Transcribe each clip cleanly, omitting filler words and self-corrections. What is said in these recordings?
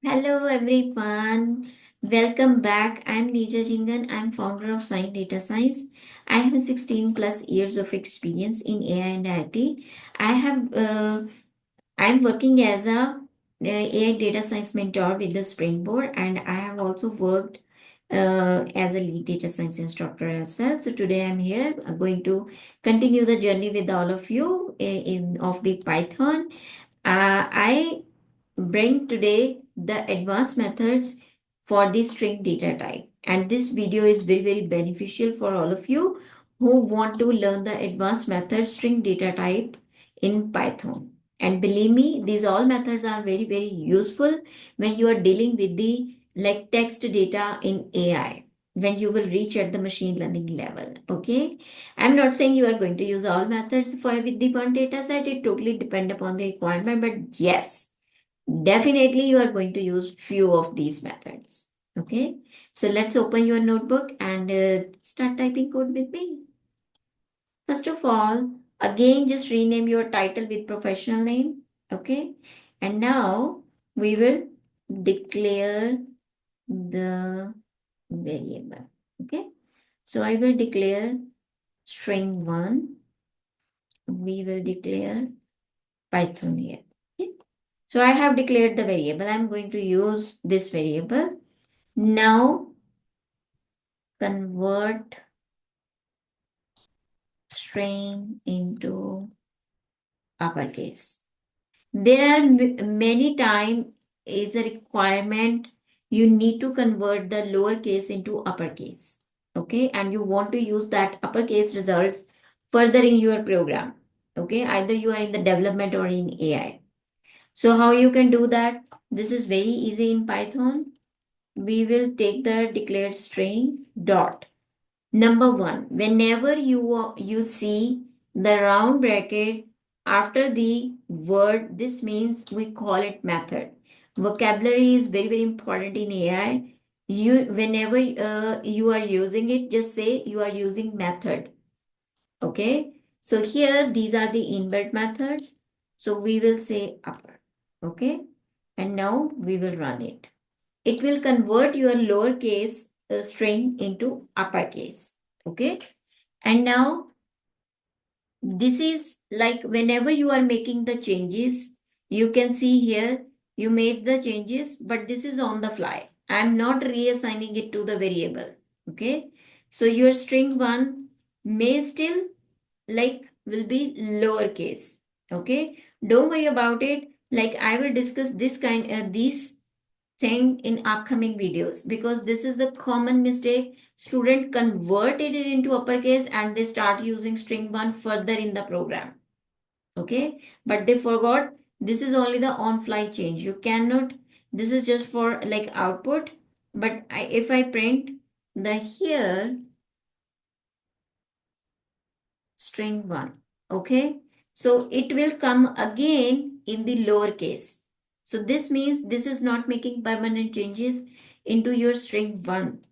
Hello everyone, welcome back. I'm Neja Jingan. I'm founder of Science Data Science. I have 16 plus years of experience in AI and IT. I have I'm working as a AI data science mentor with the Springboard, and I have also worked as a lead data science instructor as well. So today I'm here. I'm going to continue the journey with all of you in of the Python. I bring today the advanced methods for the string data type. And this video is very beneficial for all of you who want to learn the advanced method string data type in Python. And believe me, these all methods are very useful when you are dealing with the like text data in AI, when you will reach at the machine learning level. Okay. I'm not saying you are going to use all methods for with the one data set. It totally depend upon the requirement, but yes, definitely you are going to use few of these methods. Okay, so let's open your notebook and start typing code with me. First of all, again, just rename your title with professional name. Okay, and now we will declare the variable. Okay, so I will declare string one. We will declare Python here. Okay? So I have declared the variable. I'm going to use this variable. Now convert string into uppercase. There are many times is a requirement you need to convert the lowercase into uppercase. Okay, and you want to use that uppercase results further in your program. Okay, either you are in the development or in AI. So how you can do that? This is very easy in Python. We will take the declared string dot. Number one, whenever you see the round bracket after the word, this means we call it method. Vocabulary is very important in AI. You whenever you are using it, just say you are using method. Okay. So here these are the inbuilt methods. So we will say upper. Okay. And now we will run it. It will convert your lowercase string into uppercase. Okay. And now this is like whenever you are making the changes, you can see here you made the changes, but this is on the fly. I'm not reassigning it to the variable. Okay. So your string one may still like will be lowercase. Okay. Don't worry about it. Like I will discuss these thing in upcoming videos, because this is a common mistake. Student converted it into uppercase and they start using string one further in the program. Okay, but they forgot this is only the on fly change. You cannot, this is just for like output. But if I print the here string one, okay, so it will come again in the lowercase. So this means this is not making permanent changes into your string one.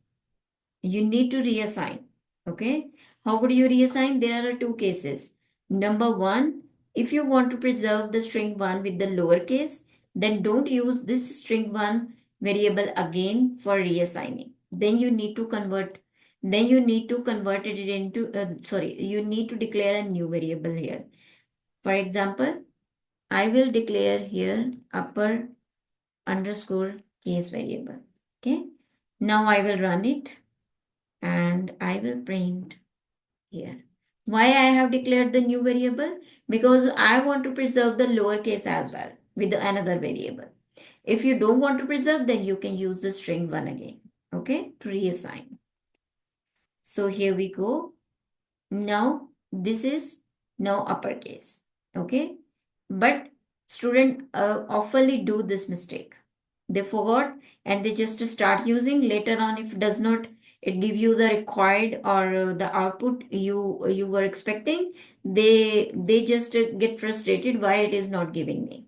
You need to reassign. Okay, how would you reassign? There are two cases. Number one, if you want to preserve the string one with the lowercase, then don't use this string one variable again for reassigning. Then you need to convert, it into, you need to declare a new variable here. For example, I will declare here upper underscore case variable. Okay, now I will run it and I will print here. Why I have declared the new variable? Because I want to preserve the lowercase as well with another variable. If you don't want to preserve, then you can use the string one again, okay, to reassign. So here we go. Now this is now uppercase, okay. But student oftenly do this mistake. They forgot and they just start using. Later on, if it does not it give you the required or the output you were expecting, they just get frustrated why it is not giving me.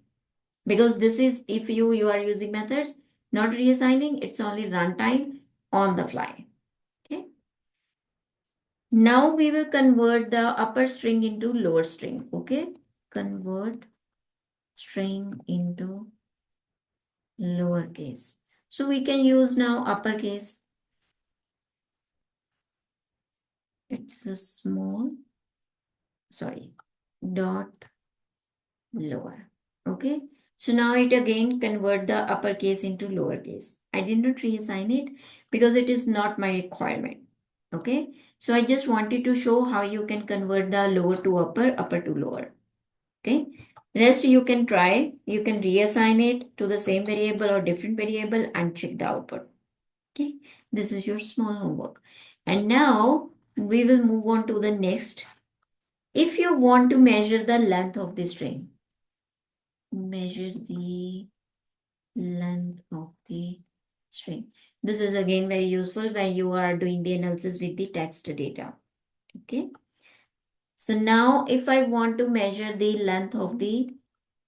Because this is, if you are using methods, not reassigning, it's only runtime on the fly. Okay. Now we will convert the upper string into lower string. Okay. Convert string into lowercase. So we can use now uppercase. It's a small, sorry, dot lower. Okay. So now it again convert the uppercase into lowercase. I did not reassign it because it is not my requirement. Okay. So I just wanted to show how you can convert the lower to upper, upper to lower. Okay. Rest you can try. You can reassign it to the same variable or different variable and check the output. Okay. This is your small homework. And now we will move on to the next. If you want to measure the length of the string, measure the length of the string. This is again very useful when you are doing the analysis with the text data. Okay. So now if I want to measure the length of the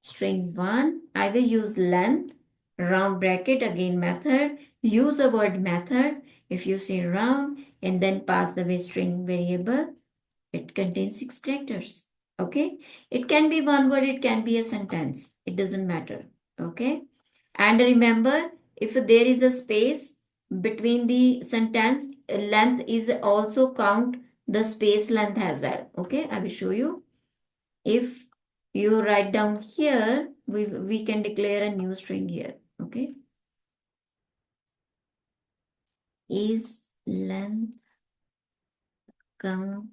string 1, I will use length, round bracket again method, use the word method. If you say round and then pass the string variable, it contains 6 characters. Okay. It can be one word, it can be a sentence. It doesn't matter. Okay. And remember, if there is a space between the sentence, length is also count the space length as well. Okay, I will show you. If you write down here, we can declare a new string here. Okay, is length count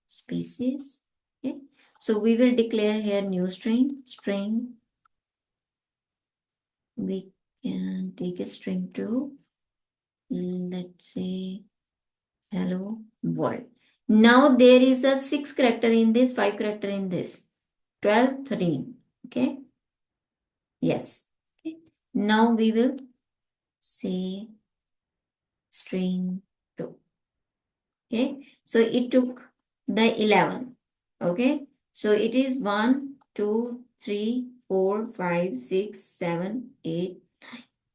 spaces. Okay, so we will declare here new string. String. We can take a string to, let's say, hello world. Now there is a 6 character in this, 5 character in this. 12, 13. Okay. Yes. Okay. Now we will say string 2. Okay. So it took the 11. Okay. So it is 1, 2, 3, 4, 5, 6, 7, 8,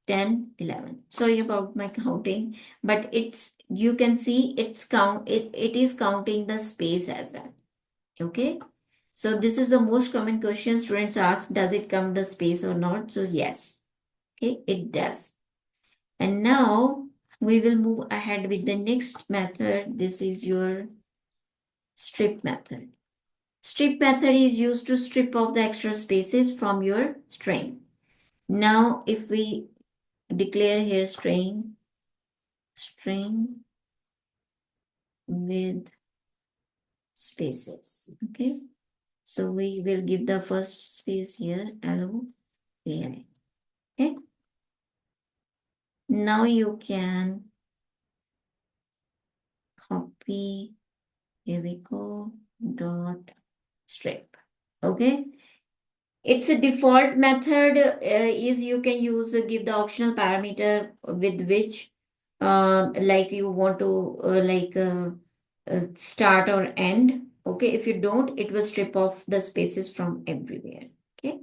10, 11. Sorry about my counting, but it's, you can see it's it is counting the space as well. Okay. So this is the most common question students ask, does it count the space or not? So yes. Okay, it does. And now we will move ahead with the next method. This is your strip method. Strip method is used to strip off the extra spaces from your string. Now if we declare here string with spaces. Okay. So we will give the first space here, LOAI. Okay. Now you can copy, here we go, dot strip. Okay. It's a default method is you can use, give the optional parameter with which like you want to start or end. Okay. If you don't, it will strip off the spaces from everywhere. Okay.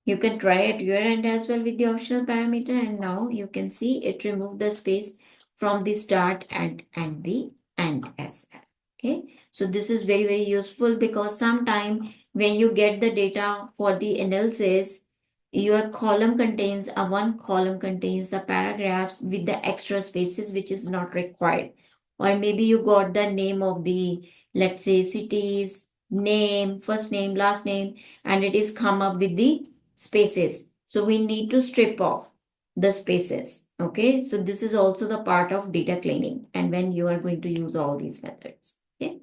You can try at your end as well with the optional parameter, and now you can see it removed the space from the start and the end as well. Okay, so this is very, very useful because sometime when you get the data for the analysis, your column contains one column contains the paragraphs with the extra spaces which is not required, or maybe you got the name of the, let's say, cities, name, first name, last name, and it is come up with the spaces. So we need to strip off the spaces. Okay, so this is also the part of data cleaning and when you are going to use all these methods. Okay,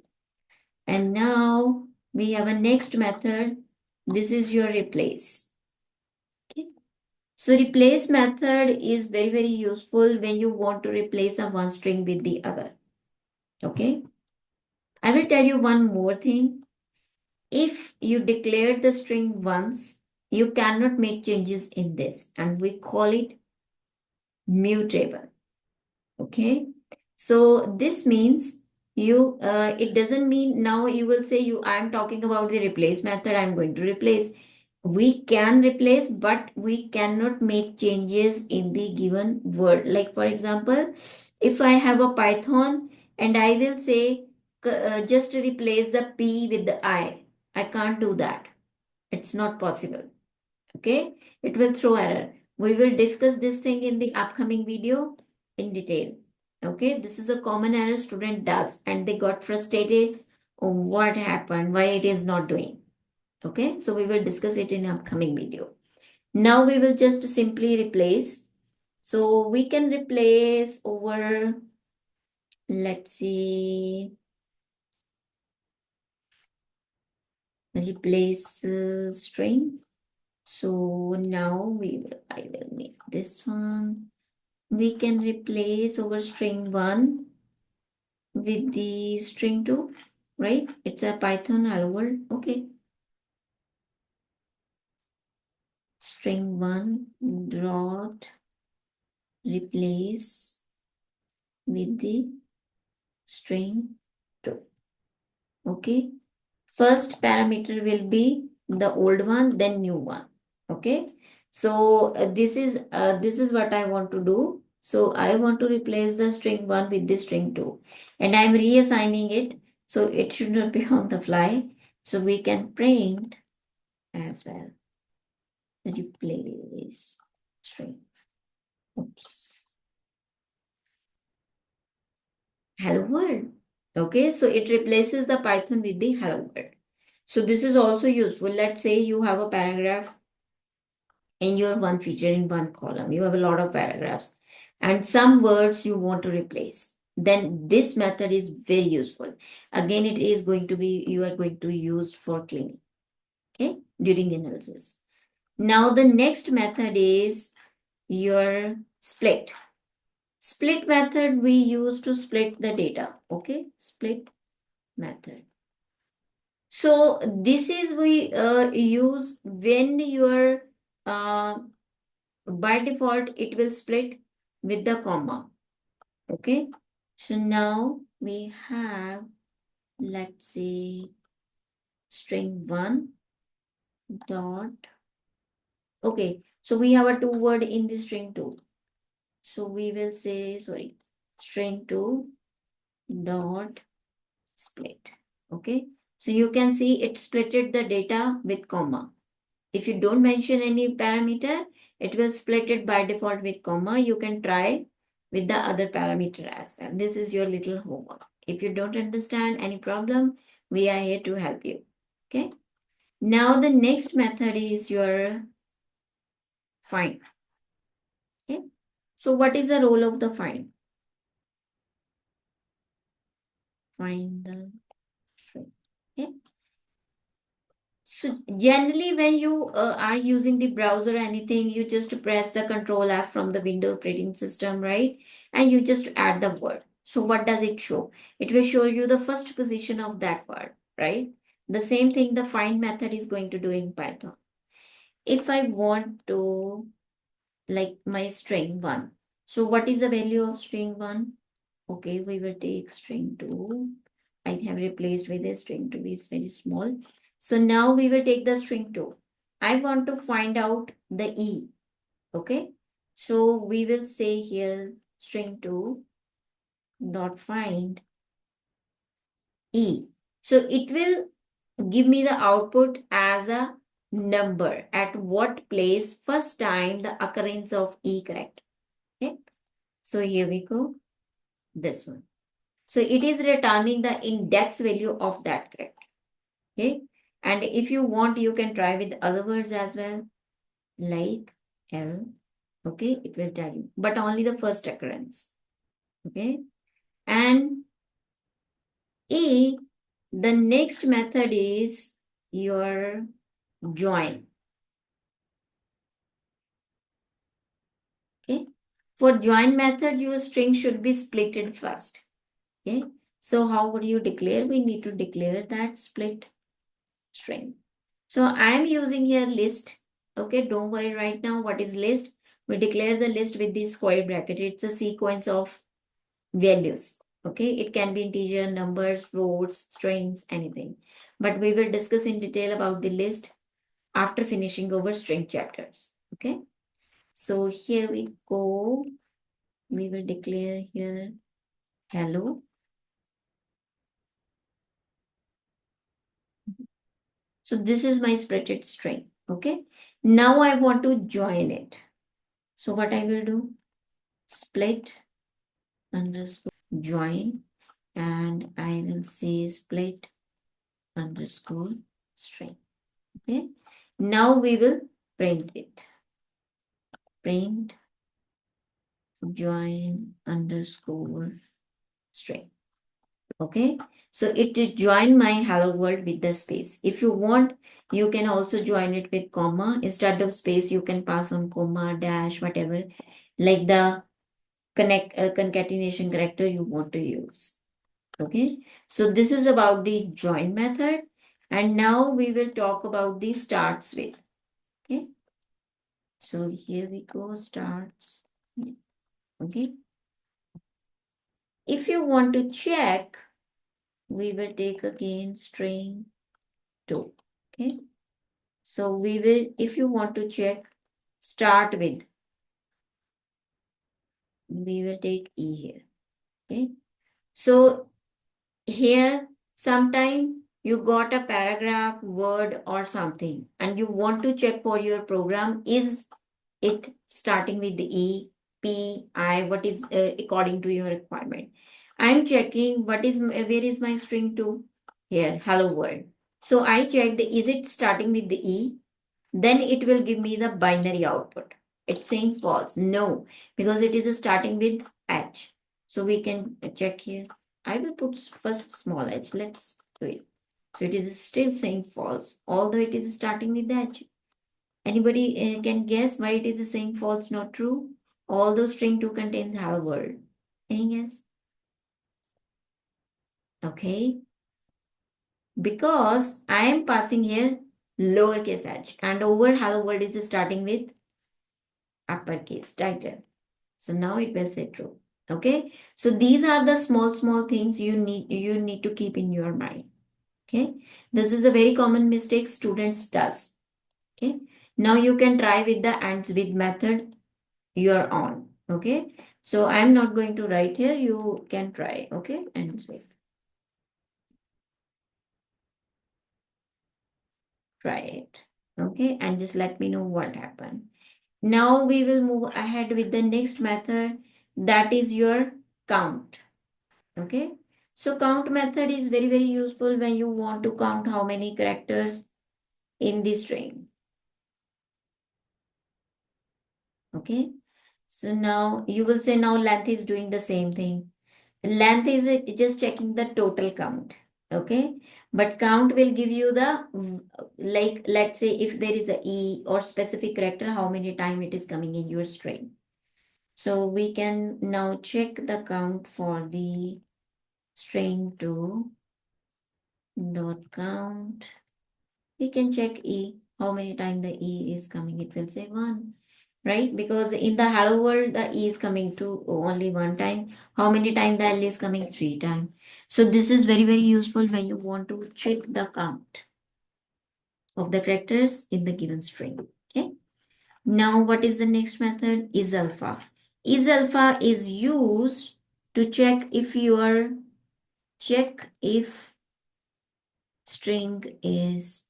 and now we have a next method. This is your replace. Okay, so replace method is very, very useful when you want to replace a one string with the other. Okay, I will tell you one more thing. If you declare the string once, you cannot make changes in this, and we call it mutable. Okay, so this means you it doesn't mean now you will say you, I'm talking about the replace method, I'm going to replace. We can replace, but we cannot make changes in the given word. Like for example, if I have a Python and I will say just replace the P with the I can't do that. It's not possible. Okay, it will throw error. We will discuss this thing in the upcoming video in detail. Okay, this is a common error student does and they got frustrated. Oh, what happened? Why it is not doing? Okay, so we will discuss it in upcoming video. Now we will just simply replace. So we can replace over, let's see, replace string. So now I will make this one. We can replace over string 1 with the string 2, right? It's a Python hello world. Okay. String 1 dot replace with the string 2. Okay. First parameter will be the old one, then new one. Okay. So this is what I want to do. So I want to replace the string 1 with the string 2. And I'm reassigning it. So it should not be on the fly. So we can print as well. Replace string. Oops. Hello world. Okay. So it replaces the Python with the hello world. So this is also useful. Let's say you have a paragraph in your one feature in one column. You have a lot of paragraphs and some words you want to replace. Then this method is very useful. Again, it is going to be, you are going to use for cleaning, okay, during analysis. Now the next method is your split. Split method we use to split the data, okay, split method. So this is we use when your uh, by default it will split with the comma. Okay, so now we have, let's say, string 1 dot, okay, so we have a 2 word in the string 2, so we will say, sorry, string 2 dot split. Okay, so you can see it splitted the data with comma. If you don't mention any parameter, it will split it by default with comma. You can try with the other parameter as well. This is your little homework. If you don't understand any problem, we are here to help you. Okay. Now the next method is your find. Okay. So what is the role of the find? Find the string. Okay. So generally when you are using the browser or anything, you just press the control F from the Windows operating system, right? And you just add the word. So what does it show? It will show you the first position of that word, right? The same thing the find method is going to do in Python. If I want to, like my string 1. So what is the value of string 1? Okay, we will take string 2. I have replaced with a string 2 is very small. So now we will take the string 2. I want to find out the E. Okay. So we will say here string 2 dot find E. So it will give me the output as a number at what place first time the occurrence of E correct. Okay. So here we go. This one. So it is returning the index value of that correct. Okay. And if you want, you can try with other words as well, like L. Okay. It will tell you, but only the first occurrence. Okay. And A, the next method is your join. Okay. For join method, your string should be splitted first. Okay. So how would you declare? We need to declare that split string. So I am using here list. Okay, don't worry right now what is list. We declare the list with the square bracket. It's a sequence of values. Okay, it can be integer, numbers, floats, strings, anything. But we will discuss in detail about the list after finishing over string chapters. Okay, so here we go. We will declare here hello. So this is my splitted string. Okay, now I want to join it. So what I will do, split underscore join, and I will say split underscore string. Okay. Now we will print it. Print join underscore string. Okay. So it to join my hello world with the space. If you want, you can also join it with comma. Instead of space, you can pass on comma, dash, whatever, like the concatenation character you want to use. Okay. So this is about the join method. And now we will talk about the starts with. Okay. So here we go, starts. Okay. If you want to check, we will take again string 2. Okay. So we will, if you want to check, start with, we will take E here. Okay. So here, sometime you got a paragraph, word, or something, and you want to check for your program, is it starting with the E, P, I, what is according to your requirement. I'm checking what is, where is my string to? Here, hello world. So I checked, is it starting with the E? Then it will give me the binary output. It's saying false. No, because it is starting with H. So we can check here. I will put first small h. Let's do it. So it is still saying false, although it is starting with H. Anybody can guess why it is saying false, not true? Although string 2 contains hello world. Any guess? Okay. Because I am passing here lowercase h, and over hello world is starting with uppercase title. So now it will say true. Okay. So these are the small things you need to keep in your mind. Okay. This is a very common mistake students does. Okay. Now you can try with the ands with method you're on. Okay. So I'm not going to write here. You can try. Okay. And with. Try it. Okay. And just let me know what happened. Now we will move ahead with the next method, that is your count. Okay. So count method is very useful when you want to count how many characters in the string. Okay. So now you will say now length is doing the same thing. Length is just checking the total count. Okay. But count will give you the, like, let's say if there is a E or specific character, how many time it is coming in your string. So we can now check the count for the string 2 dot count. We can check E, how many times the E is coming. It will say 1, right? Because in the hello world, the E is coming to only 1 time. How many times the L is coming? 3 times. So this is very useful when you want to check the count of the characters in the given string. Okay. Now what is the next method? Is alpha. Is alpha is used to check if string is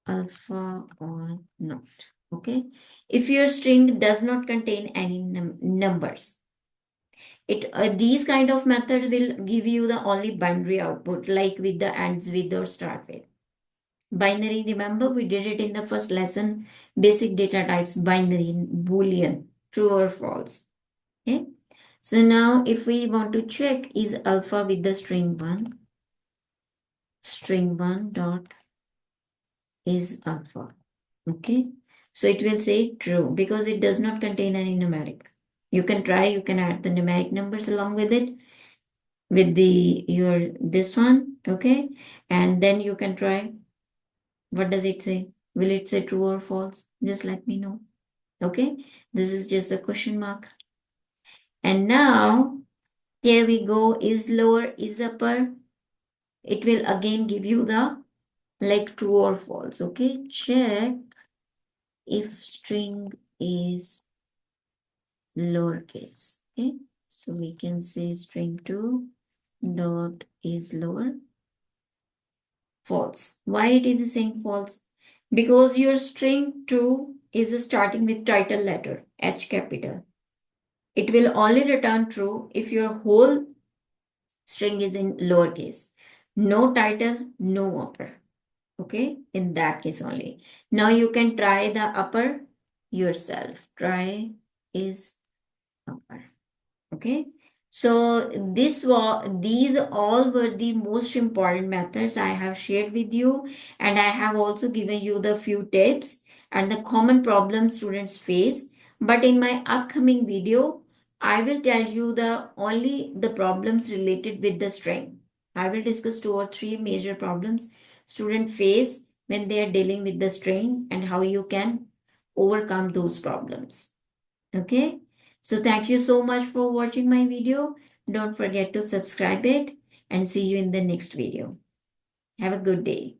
alpha or not. Okay. If your string does not contain any numbers, these kind of methods will give you the only binary output, like with the ends with or start with. Binary, remember we did it in the first lesson, basic data types, binary, boolean, true or false. Okay. So now if we want to check is alpha with the string 1 dot is alpha. Okay. So it will say true because it does not contain any numeric. You can try, you can add the numeric numbers along with it, with this one. Okay. And then you can try. What does it say? Will it say true or false? Just let me know. Okay. This is just a question mark. And now here we go. Is lower, is upper. It will again give you the like true or false. Okay. Check if string is lowercase. Okay. So we can say string 2 dot is lower false. Why it is saying false? Because your string 2 is starting with title letter H capital. It will only return true if your whole string is in lowercase. No title, no upper. Okay, in that case only. Now you can try the upper yourself. Try is upper. Okay, so these all were the most important methods I have shared with you, and I have also given you the few tips and the common problems students face. But in my upcoming video, I will tell you the only the problems related with the string. I will discuss 2 or 3 major problems students face when they are dealing with the string and how you can overcome those problems. Okay, so thank you so much for watching my video. Don't forget to subscribe it and see you in the next video. Have a good day.